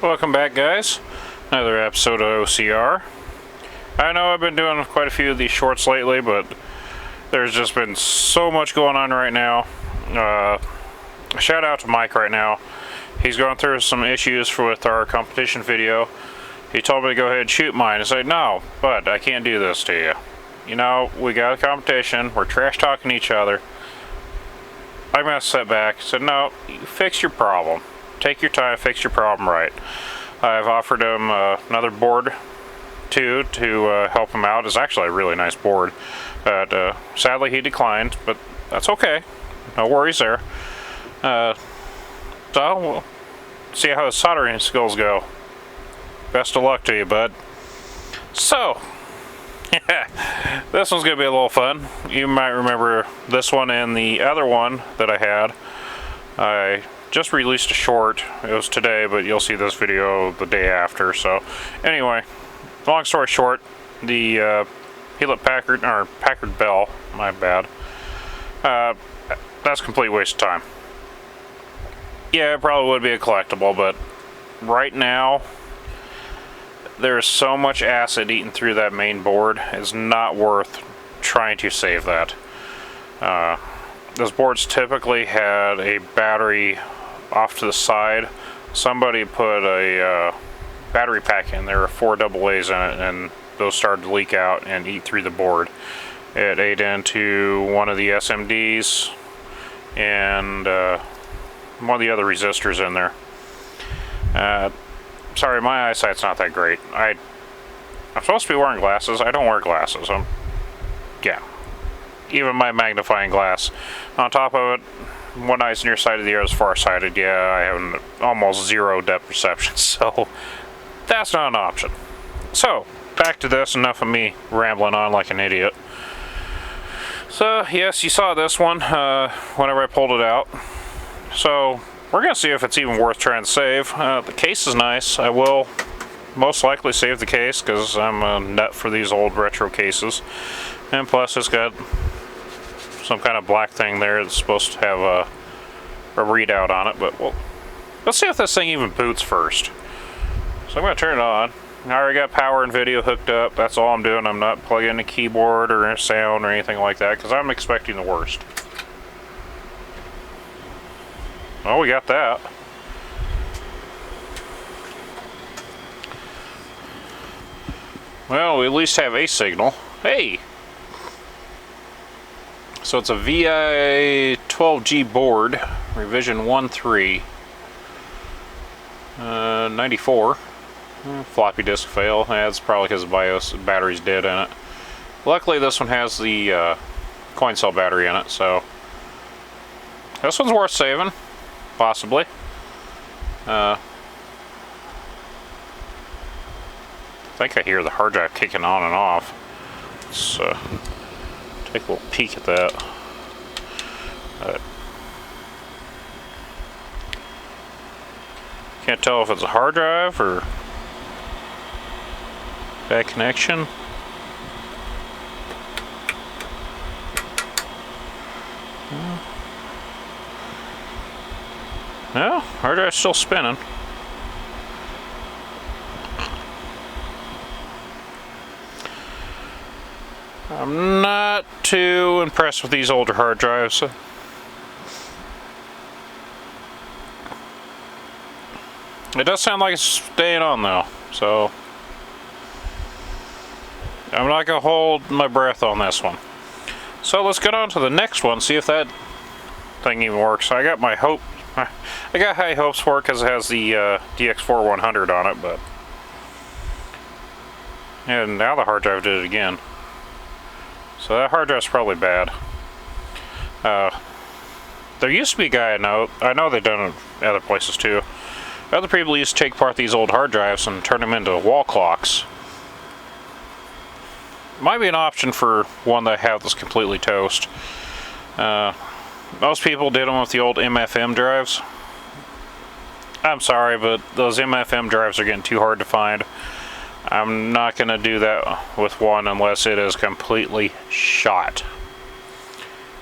Welcome back, guys. Another episode of OCR. I know I've been doing quite a few of these shorts lately, but there's just been so much going on right now. Shout out to Mike right now. He's going through some issues with our competition video. He told me to go ahead and shoot mine. I said, no, bud, I can't do this to you. You know, we got a competition. We're trash talking each other. I'm going to sit back. I said, no, you fix your problem. Take your time, fix your problem right. I've offered him another board too to help him out. It's actually a really nice board, but sadly he declined, but that's okay. No worries there. So we'll see how his soldering skills go. Best of luck to you, bud. So, this one's going to be a little fun. You might remember this one and the other one that I had. I just released a short. It was today, but you'll see this video the day after. So anyway, long story short, the Hewlett-Packard Bell, my bad, that's a complete waste of time. Yeah, it probably would be a collectible, but right now there's so much acid eating through that main board, it's not worth trying to save that. Those boards typically had a battery off to the side. Somebody put a battery pack in there, 4 AA's in it, and those started to leak out and eat through the board. It ate into one of the SMDs and one of the other resistors in there. Sorry, my eyesight's not that great. I'm supposed to be wearing glasses. I don't wear glasses. Yeah. Even my magnifying glass. On top of it, one eye's nearsighted, the other's farsighted. Yeah, I have almost zero depth perception, so that's not an option. So, back to this. Enough of me rambling on like an idiot. So, yes, you saw this one whenever I pulled it out. So, we're going to see if it's even worth trying to save. The case is nice. I will most likely save the case because I'm a nut for these old retro cases. And plus, it's got some kind of black thing there that's supposed to have a readout on it, but let's see if this thing even boots first. So I'm going to turn it on. I already got power and video hooked up. That's all I'm doing. I'm not plugging in a keyboard or a sound or anything like that because I'm expecting the worst. Oh, we got that. Well, we at least have a signal. Hey! So it's a VI 12G board, revision 1.3, 94. Floppy disk fail. That's probably because the BIOS battery's dead in it. Luckily, this one has the coin cell battery in it, so this one's worth saving, possibly. I think I hear the hard drive kicking on and off. Let's take a little peek at that. Can't tell if it's a hard drive or bad connection. No, hard drive's still spinning. I'm not too impressed with these older hard drives. It does sound like it's staying on though, so I'm not going to hold my breath on this one. So let's get on to the next one, see if that thing even works. I got high hopes for it because it has the DX4100 on it, but and now the hard drive did it again. So that hard drive's probably bad. There used to be a guy I know they've done it other places too. Other people used to take apart these old hard drives and turn them into wall clocks. Might be an option for one that I have that's completely toast. Most people did them with the old MFM drives. I'm sorry, but those MFM drives are getting too hard to find. I'm not going to do that with one unless it is completely shot.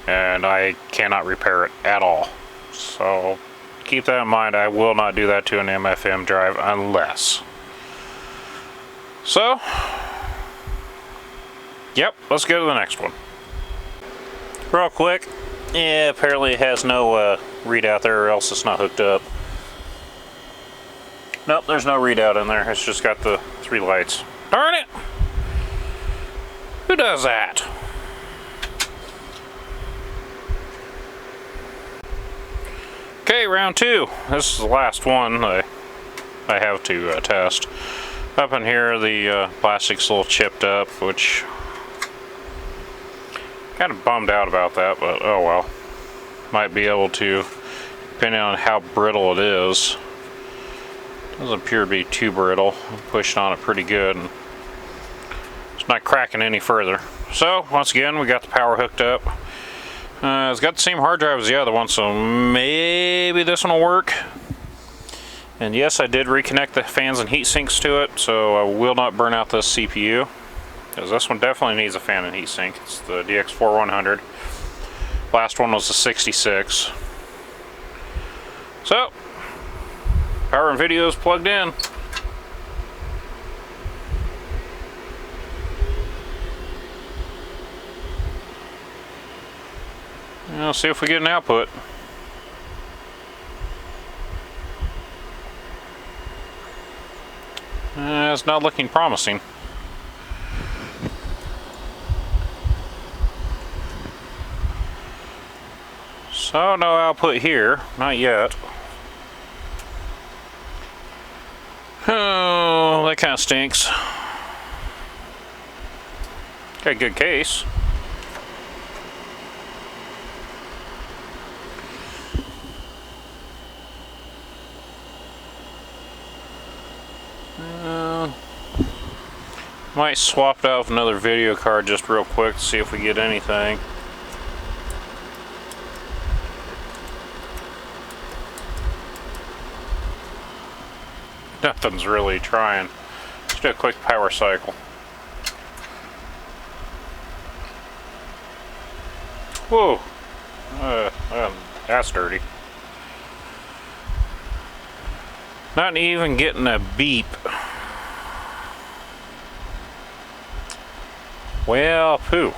And I cannot repair it at all. So keep that in mind. I will not do that to an MFM drive unless. So, yep, let's go to the next one. Real quick, yeah, apparently it has no readout there, or else it's not hooked up. Nope, there's no readout in there. It's just got the 3 lights. Darn it! Who does that? Okay, round 2. This is the last one I have to test. Up in here, the plastic's a little chipped up, which kind of bummed out about that, but oh well. Might be able to, depending on how brittle it is. Doesn't appear to be too brittle. I'm pushing on it pretty good, and it's not cracking any further. So once again, we got the power hooked up. It's got the same hard drive as the other one, so maybe this one will work. And yes, I did reconnect the fans and heat sinks to it, so I will not burn out this CPU, because this one definitely needs a fan and heat sink. It's the DX4100. Last one was the 66. So, power and video is plugged in. Let's see if we get an output. It's not looking promising. So no output here, not yet. Oh, that kind of stinks. Got a good case. Might swap it out with another video card just real quick to see if we get anything. Nothing's really trying. Let's do a quick power cycle. Whoa, that's dirty. Not even getting a beep. Well, poo.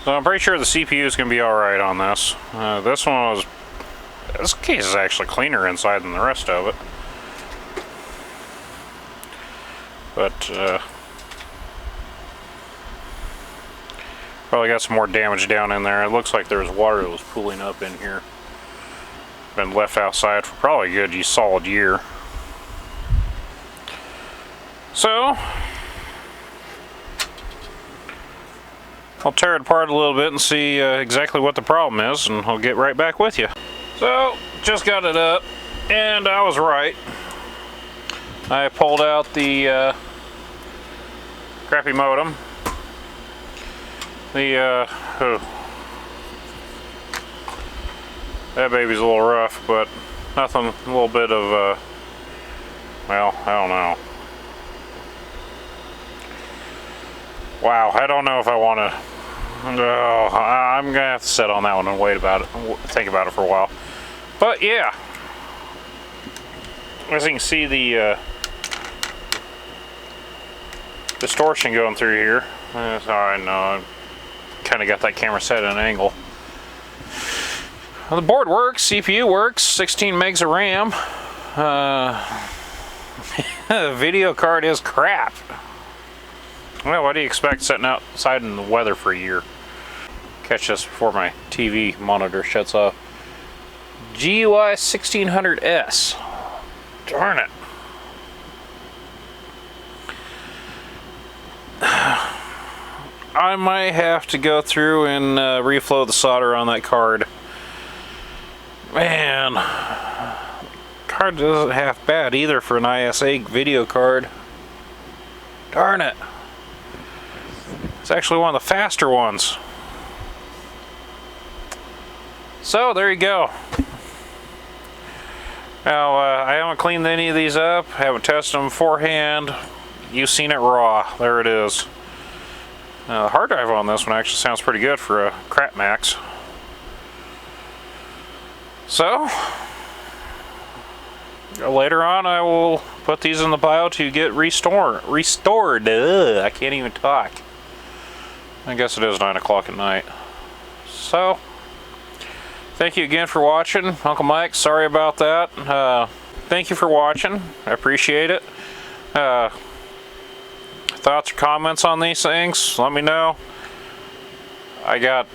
So I'm pretty sure the CPU is going to be alright on this. This case is actually cleaner inside than the rest of it. But, probably got some more damage down in there. It looks like there was water that was pooling up in here. Been left outside for probably a good solid year. So, I'll tear it apart a little bit and see exactly what the problem is, and I'll get right back with you. So, just got it up, and I was right. I pulled out the crappy modem. That baby's a little rough, but nothing, a little bit of, well, I don't know. Wow, I don't know if I want to. Oh, I'm gonna have to sit on that one and think about it for a while. But yeah, as you can see, the distortion going through here. I know, I kind of got that camera set at an angle. Well, the board works, CPU works, 16 megs of RAM. The video card is crap. Well, what do you expect sitting outside in the weather for a year? Catch this before my TV monitor shuts off. GUI 1600S. Darn it. I might have to go through and reflow the solder on that card. Man, card doesn't half bad either for an ISA video card. Darn it. It's actually one of the faster ones. So there you go. Now I haven't cleaned any of these up, haven't tested them beforehand. You've seen it raw. There it is. The hard drive on this one actually sounds pretty good for a crap max. So, later on I will put these in the bio to get restored. Ugh, I can't even talk. I guess it is 9 o'clock at night. So, thank you again for watching. Uncle Mike, sorry about that. Thank you for watching. I appreciate it. Thoughts or comments on these things, let me know. I got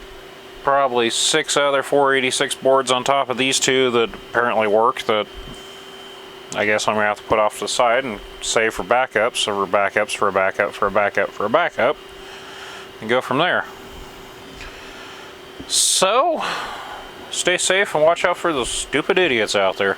probably 6 other 486 boards on top of these two that apparently work, that I guess I'm gonna have to put off to the side and save for backups, or backups for a backup for a backup for a backup, and go from there. So, stay safe and watch out for those stupid idiots out there.